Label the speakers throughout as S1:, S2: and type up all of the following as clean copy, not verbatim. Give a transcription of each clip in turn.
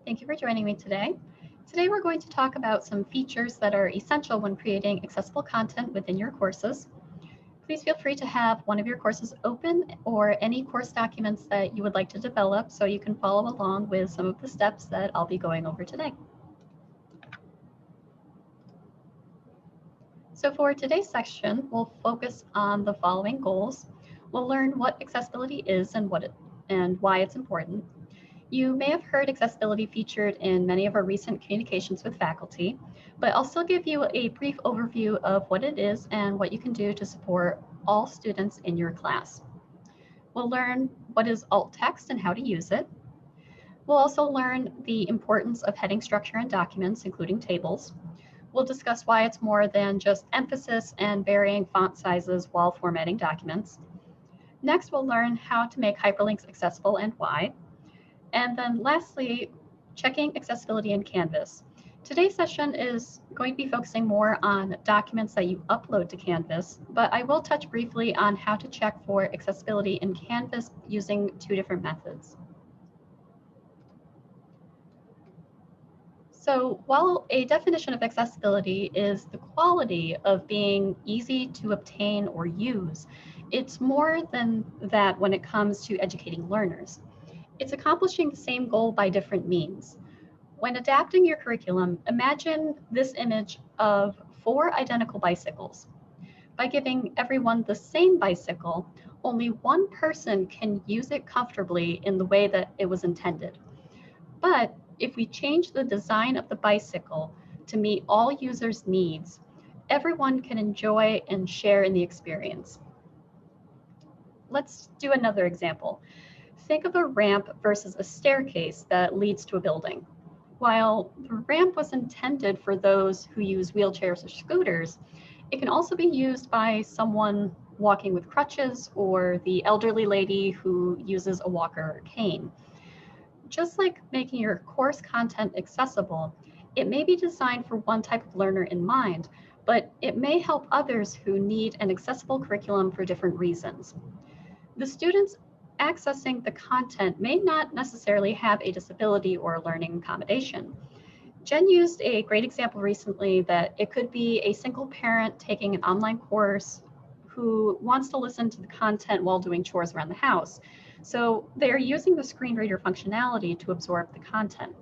S1: Thank you for joining me today. Today we're going to talk about some features that are essential when creating accessible content within your courses. Please feel free to have one of your courses open or any course documents that you would like to develop so you can follow along with some of the steps that I'll be going over today. So for today's section, we'll focus on the following goals. We'll learn what accessibility is and why it's important. You may have heard accessibility featured in many of our recent communications with faculty, but I'll still give you a brief overview of what it is and what you can do to support all students in your class. We'll learn what is alt text and how to use it. We'll also learn the importance of heading structure in documents, including tables. We'll discuss why it's more than just emphasis and varying font sizes while formatting documents. Next, we'll learn how to make hyperlinks accessible and why. And then lastly, checking accessibility in Canvas. Today's session is going to be focusing more on documents that you upload to Canvas, but I will touch briefly on how to check for accessibility in Canvas using two different methods. So while a definition of accessibility is the quality of being easy to obtain or use, it's more than that when it comes to educating learners. It's accomplishing the same goal by different means. When adapting your curriculum, imagine this image of 4 identical bicycles. By giving everyone the same bicycle, only one person can use it comfortably in the way that it was intended. But if we change the design of the bicycle to meet all users' needs, everyone can enjoy and share in the experience. Let's do another example. Think of a ramp versus a staircase that leads to a building. While the ramp was intended for those who use wheelchairs or scooters, it can also be used by someone walking with crutches or the elderly lady who uses a walker or cane. Just like making your course content accessible, it may be designed for one type of learner in mind, but it may help others who need an accessible curriculum for different reasons. The students accessing the content may not necessarily have a disability or a learning accommodation. Jen used a great example recently that it could be a single parent taking an online course who wants to listen to the content while doing chores around the house. So they're using the screen reader functionality to absorb the content.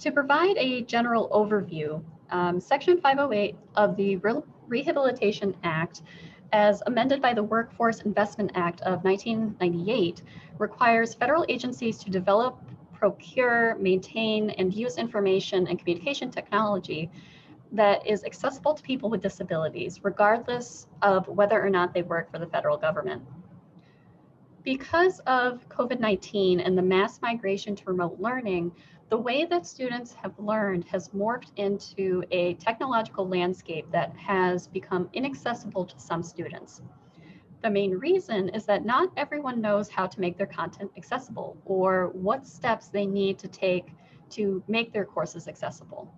S1: To provide a general overview, Section 508 of the Rehabilitation Act, as amended by the Workforce Investment Act of 1998, requires federal agencies to develop, procure, maintain, and use information and communication technology that is accessible to people with disabilities, regardless of whether or not they work for the federal government. Because of COVID-19 and the mass migration to remote learning, the way that students have learned has morphed into a technological landscape that has become inaccessible to some students. The main reason is that not everyone knows how to make their content accessible or what steps they need to take to make their courses accessible.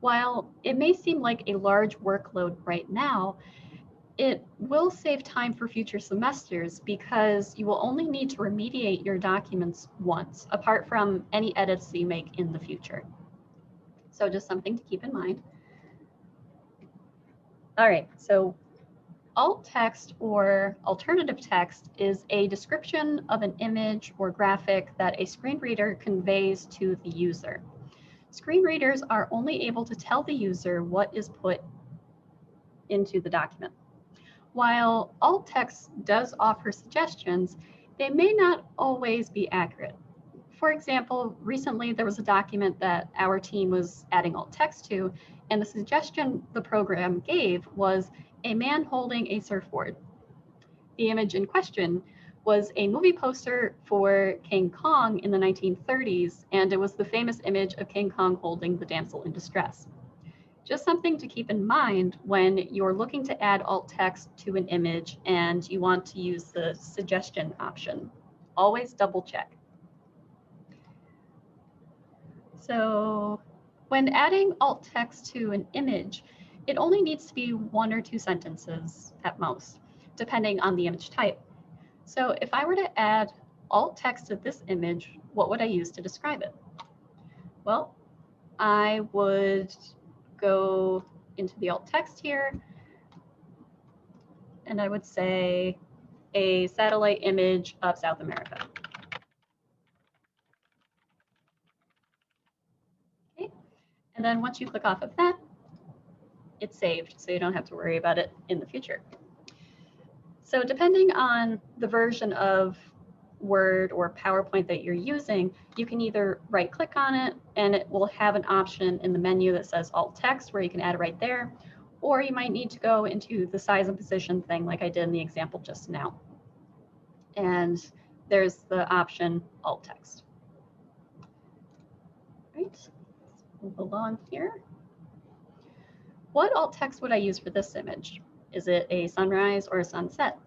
S1: While it may seem like a large workload right now, it will save time for future semesters because you will only need to remediate your documents once, apart from any edits that you make in the future. So just something to keep in mind. All right, so alt text or alternative text is a description of an image or graphic that a screen reader conveys to the user. Screen readers are only able to tell the user what is put into the document. While alt text does offer suggestions, they may not always be accurate. For example, recently there was a document that our team was adding alt text to, and the suggestion the program gave was a man holding a surfboard. The image in question was a movie poster for King Kong in the 1930s, and it was the famous image of King Kong holding the damsel in distress. Just something to keep in mind when you're looking to add alt text to an image and you want to use the suggestion option. Always double check. So when adding alt text to an image, it only needs to be 1 or 2 sentences at most, depending on the image type. So if I were to add alt texted this image, what would I use to describe it? Well, I would go into the alt text here, and I would say a satellite image of South America. Okay. And then once you click off of that, it's saved, so you don't have to worry about it in the future. So depending on the version of Word or PowerPoint that you're using, you can either right click on it and it will have an option in the menu that says alt text where you can add it right there, or you might need to go into the size and position thing like I did in the example just now. And there's the option alt text. Right, let's move along here. What alt text would I use for this image? Is it a sunrise or a sunset?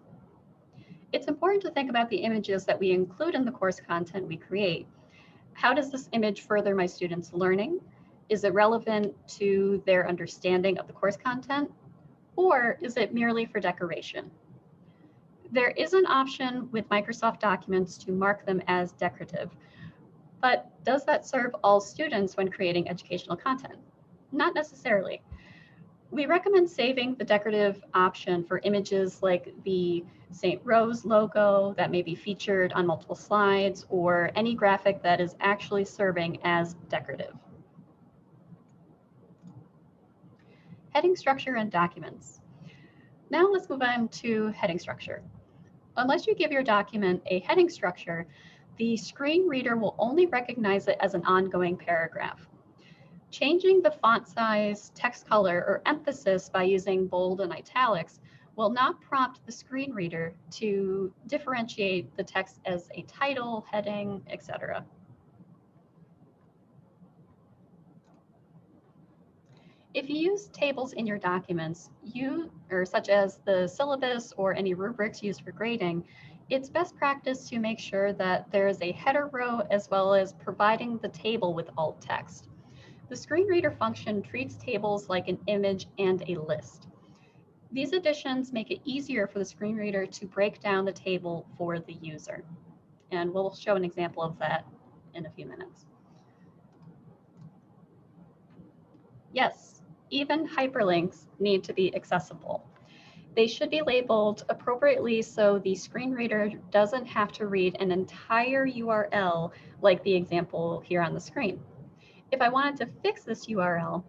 S1: It's important to think about the images that we include in the course content we create. How does this image further my students' learning? Is it relevant to their understanding of the course content? Or is it merely for decoration? There is an option with Microsoft Documents to mark them as decorative, but does that serve all students when creating educational content? Not necessarily. We recommend saving the decorative option for images like the St. Rose logo that may be featured on multiple slides, or any graphic that is actually serving as decorative. Heading structure and documents. Now let's move on to heading structure. Unless you give your document a heading structure, the screen reader will only recognize it as an ongoing paragraph. Changing the font size, text color, or emphasis by using bold and italics will not prompt the screen reader to differentiate the text as a title, heading, etc. If you use tables in your documents, such as the syllabus or any rubrics used for grading, it's best practice to make sure that there is a header row as well as providing the table with alt text. The screen reader function treats tables like an image and a list. These additions make it easier for the screen reader to break down the table for the user. And we'll show an example of that in a few minutes. Yes, even hyperlinks need to be accessible. They should be labeled appropriately so the screen reader doesn't have to read an entire URL like the example here on the screen. If I wanted to fix this URL,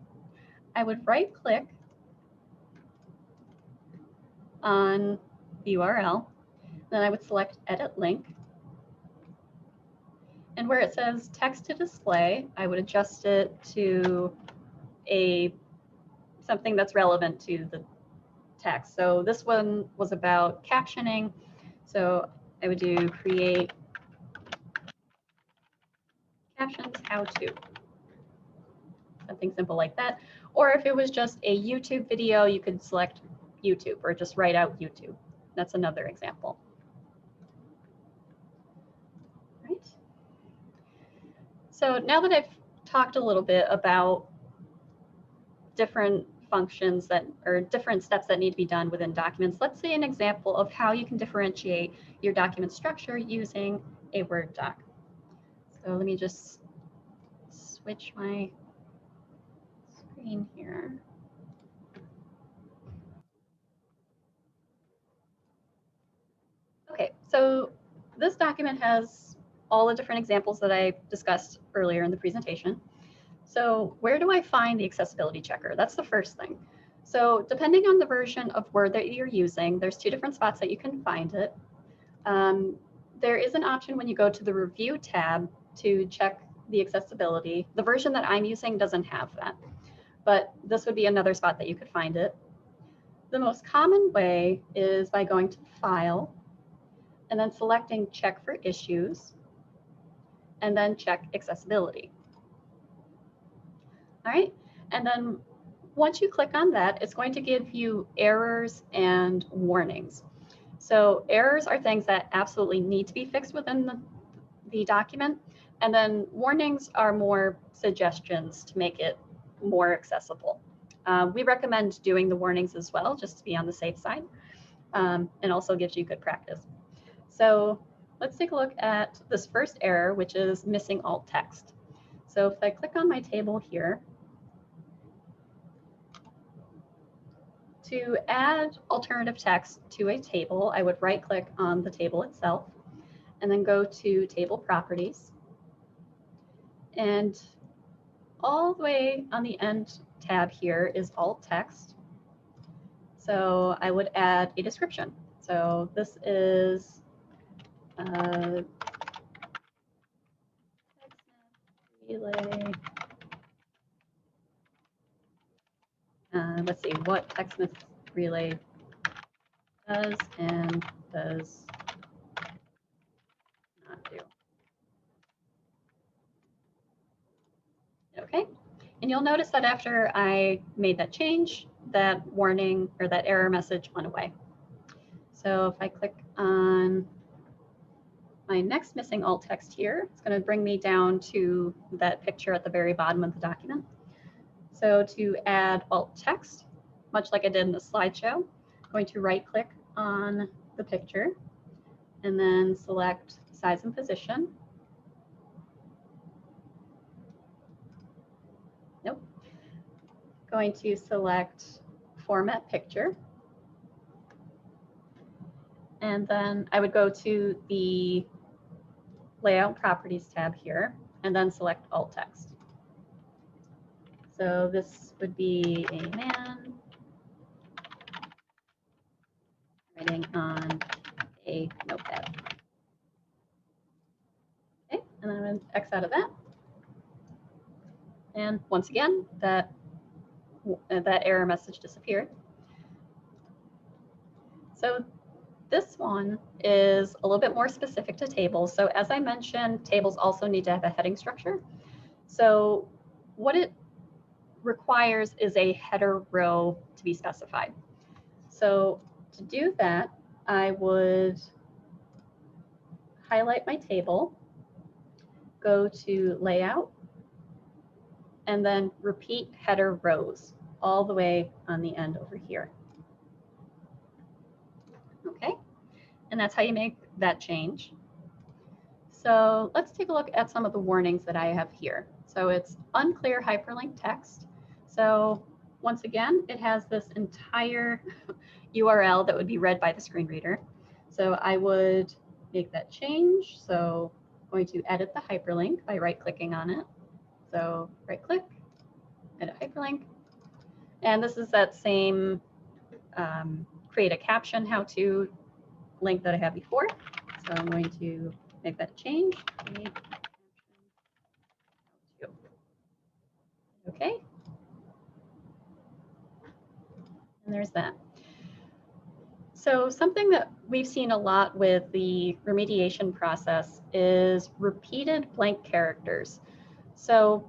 S1: I would right-click on the URL, then I would select Edit Link, and where it says Text to Display, I would adjust it to something that's relevant to the text. So this one was about captioning, so I would do Create Captions How To. Something simple like that. Or if it was just a YouTube video, you could select YouTube or just write out YouTube. That's another example. Right. So now that I've talked a little bit about different functions or different steps that need to be done within documents, let's see an example of how you can differentiate your document structure using a Word doc. So let me just switch my screen here. Okay, so this document has all the different examples that I discussed earlier in the presentation. So where do I find the accessibility checker? That's the first thing. So depending on the version of Word that you're using, there's two different spots that you can find it. There is an option when you go to the Review tab to check the accessibility. The version that I'm using doesn't have that, but this would be another spot that you could find it. The most common way is by going to File, and then selecting Check for Issues, and then check Accessibility. All right, and then once you click on that, it's going to give you errors and warnings. So errors are things that absolutely need to be fixed within the document, and then warnings are more suggestions to make it more accessible. We recommend doing the warnings as well, just to be on the safe side, and also gives you good practice. So let's take a look at this first error, which is missing alt text. So if I click on my table here, to add alternative text to a table, I would right-click on the table itself and then go to Table Properties. And all the way on the end tab here is alt text. So I would add a description. So this is text relay. Let's see what TextMyth relay does and does not do. Okay, and you'll notice that after I made that change, that warning or that error message went away. So if I click on my next missing alt text here, it's going to bring me down to that picture at the very bottom of the document. So to add alt text, much like I did in the slideshow, I'm going to right-click on the picture and then select size and position. Nope. Going to select format picture. And then I would go to the layout properties tab here and then select alt text. So this would be a man writing on a notepad. Okay, and then I'm going to X out of that. And once again, that error message disappeared. So this one is a little bit more specific to tables. So as I mentioned, tables also need to have a heading structure. So what it requires is a header row to be specified. So to do that, I would highlight my table, go to Layout, and then repeat header rows all the way on the end over here. Okay, and that's how you make that change. So let's take a look at some of the warnings that I have here. So it's unclear hyperlinked text. So once again, it has this entire URL that would be read by the screen reader. So I would make that change. So I'm going to edit the hyperlink by right-clicking on it. So right-click, edit hyperlink. And this is that same create a caption how-to link that I had before. So I'm going to make that change. Okay. And there's that. So something that we've seen a lot with the remediation process is repeated blank characters. So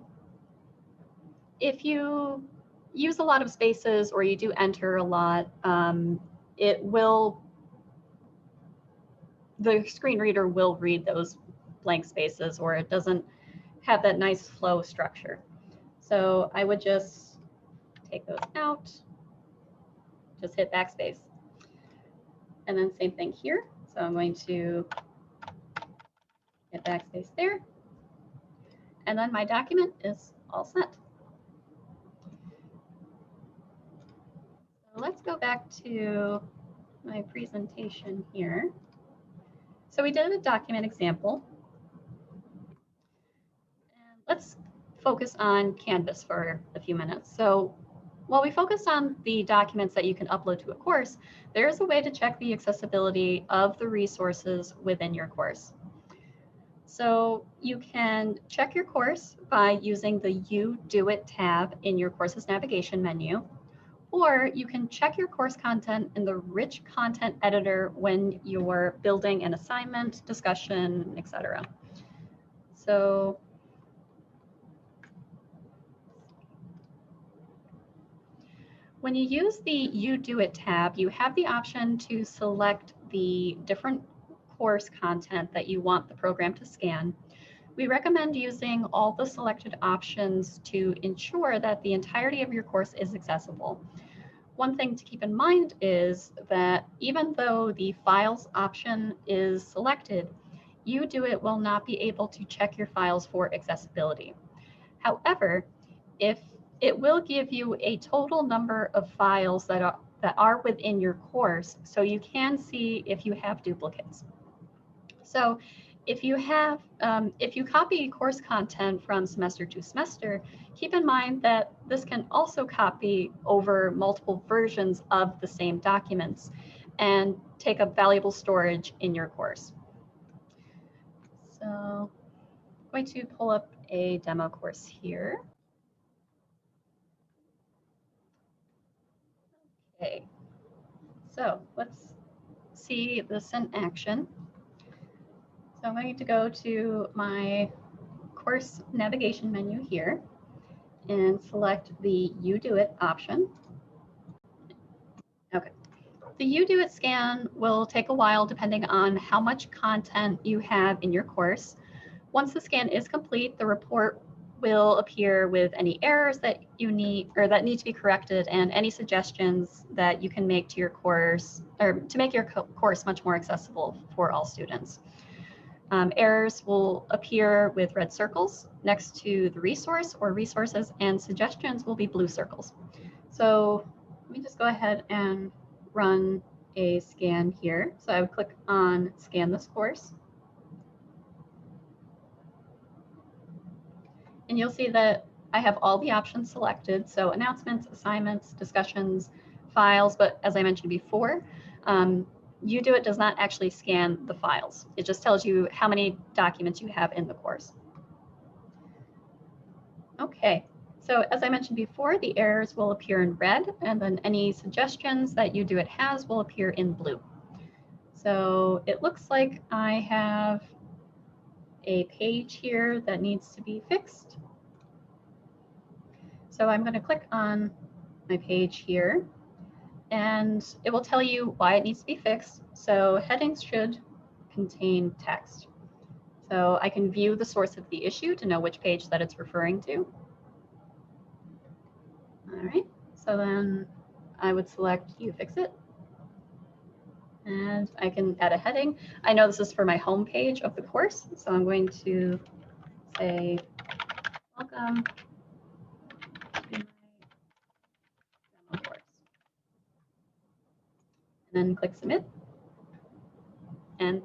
S1: if you use a lot of spaces or you do enter a lot, the screen reader will read those blank spaces, or it doesn't have that nice flow structure. So I would just take those out, just hit backspace. And then same thing here. So I'm going to hit backspace there. And then my document is all set. So let's go back to my presentation here. So we did a document example. And let's focus on Canvas for a few minutes. So while we focus on the documents that you can upload to a course, there is a way to check the accessibility of the resources within your course. So you can check your course by using the You Do It tab in your course's navigation menu, or you can check your course content in the Rich Content Editor when you're building an assignment, discussion, etc. So when you use the You Do It tab, you have the option to select the different course content that you want the program to scan. We recommend using all the selected options to ensure that the entirety of your course is accessible. One thing to keep in mind is that even though the Files option is selected, UDoIT will not be able to check your files for accessibility. However, if it will give you a total number of files that are within your course, so you can see if you have duplicates. So if you copy course content from semester to semester, keep in mind that this can also copy over multiple versions of the same documents and take up valuable storage in your course. So I'm going to pull up a demo course here. Okay, so let's see this in action. So I'm going to go to my course navigation menu here and select the UDoIT option. Okay. The UDoIT scan will take a while depending on how much content you have in your course. Once the scan is complete, the report will appear with any errors that you need or that need to be corrected and any suggestions that you can make to your course or to make your course much more accessible for all students. Errors will appear with red circles next to the resource or resources, and suggestions will be blue circles. So let me just go ahead and run a scan here. So I would click on scan this course. And you'll see that I have all the options selected. So announcements, assignments, discussions, files, but as I mentioned before, UDoIT does not actually scan the files. It just tells you how many documents you have in the course. Okay, so as I mentioned before, the errors will appear in red, and then any suggestions that UDoIT has will appear in blue. So it looks like I have a page here that needs to be fixed. So I'm going to click on my page here, and it will tell you why it needs to be fixed. So headings should contain text. So I can view the source of the issue to know which page that it's referring to. All right, so then I would select You Fix It. And I can add a heading. I know this is for my home page of the course, so I'm going to say, welcome to my demo course. And then click Submit, and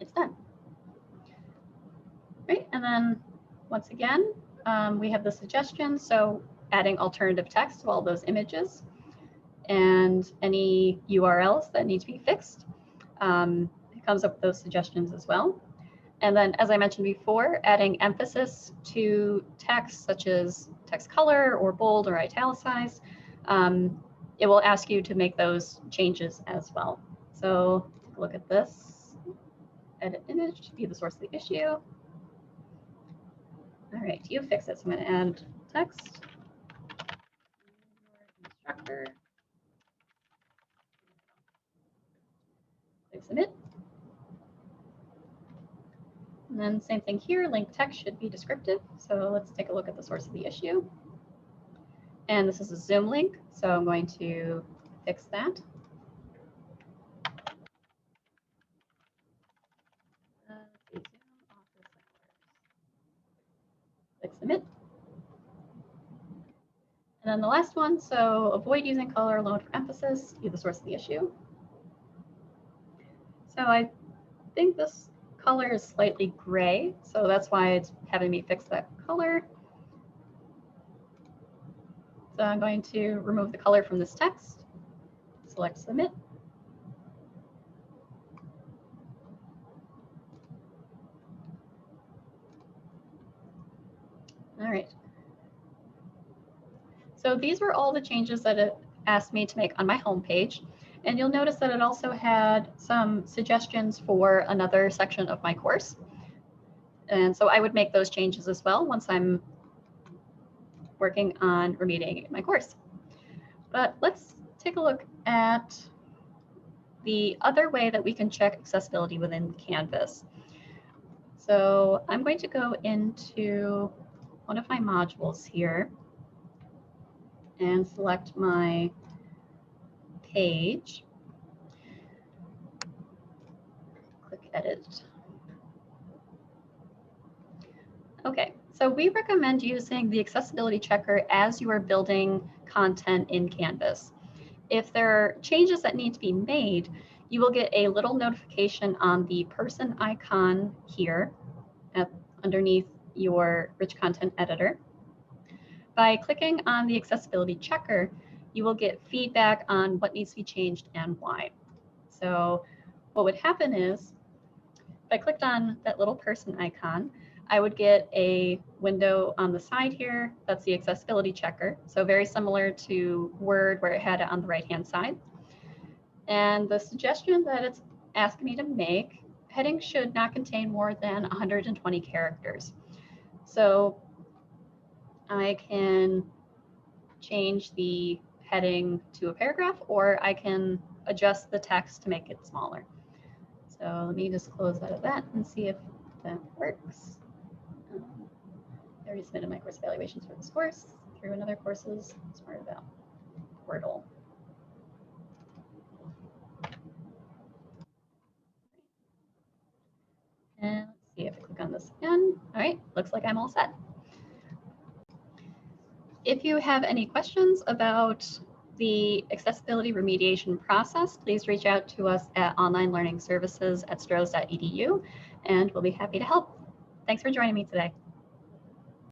S1: it's done. Right, and then once again, we have the suggestions, so adding alternative text to all those images and any URLs that need to be fixed. It comes up with those suggestions as well. And then, as I mentioned before, adding emphasis to text such as text color or bold or italicized. It will ask you to make those changes as well. So take a look at this. Edit image, view the source of the issue. All right, You Fix It. So I'm going to add text. Instructor. Click Submit. And then same thing here, link text should be descriptive. So let's take a look at the source of the issue. And this is a Zoom link, so I'm going to fix that. Click Submit. And then the last one, so avoid using color alone for emphasis, view the source of the issue. So I think this color is slightly gray, so that's why it's having me fix that color. So I'm going to remove the color from this text, select Submit. All right. So these were all the changes that it asked me to make on my home page. And you'll notice that it also had some suggestions for another section of my course. And so I would make those changes as well once I'm working on remediating my course. But let's take a look at the other way that we can check accessibility within Canvas. So I'm going to go into one of my modules here and select my page. Click Edit. Okay, so we recommend using the accessibility checker as you are building content in Canvas. If there are changes that need to be made, you will get a little notification on the person icon here underneath your rich content editor. By clicking on the accessibility checker, you will get feedback on what needs to be changed and why. So what would happen is, if I clicked on that little person icon, I would get a window on the side here. That's the accessibility checker. So very similar to Word where it had it on the right-hand side. And the suggestion that it's asking me to make, headings should not contain more than 120 characters. So I can change the heading to a paragraph, or I can adjust the text to make it smaller. So let me just close out of that and see if that works. I already submitted my course evaluations for this course through another courses, Smart About Wordle. And let's see if I click on this again. All right, looks like I'm all set. If you have any questions about the accessibility remediation process, please reach out to us at onlinelearningservices@strohs.edu, and we'll be happy to help. Thanks for joining me today.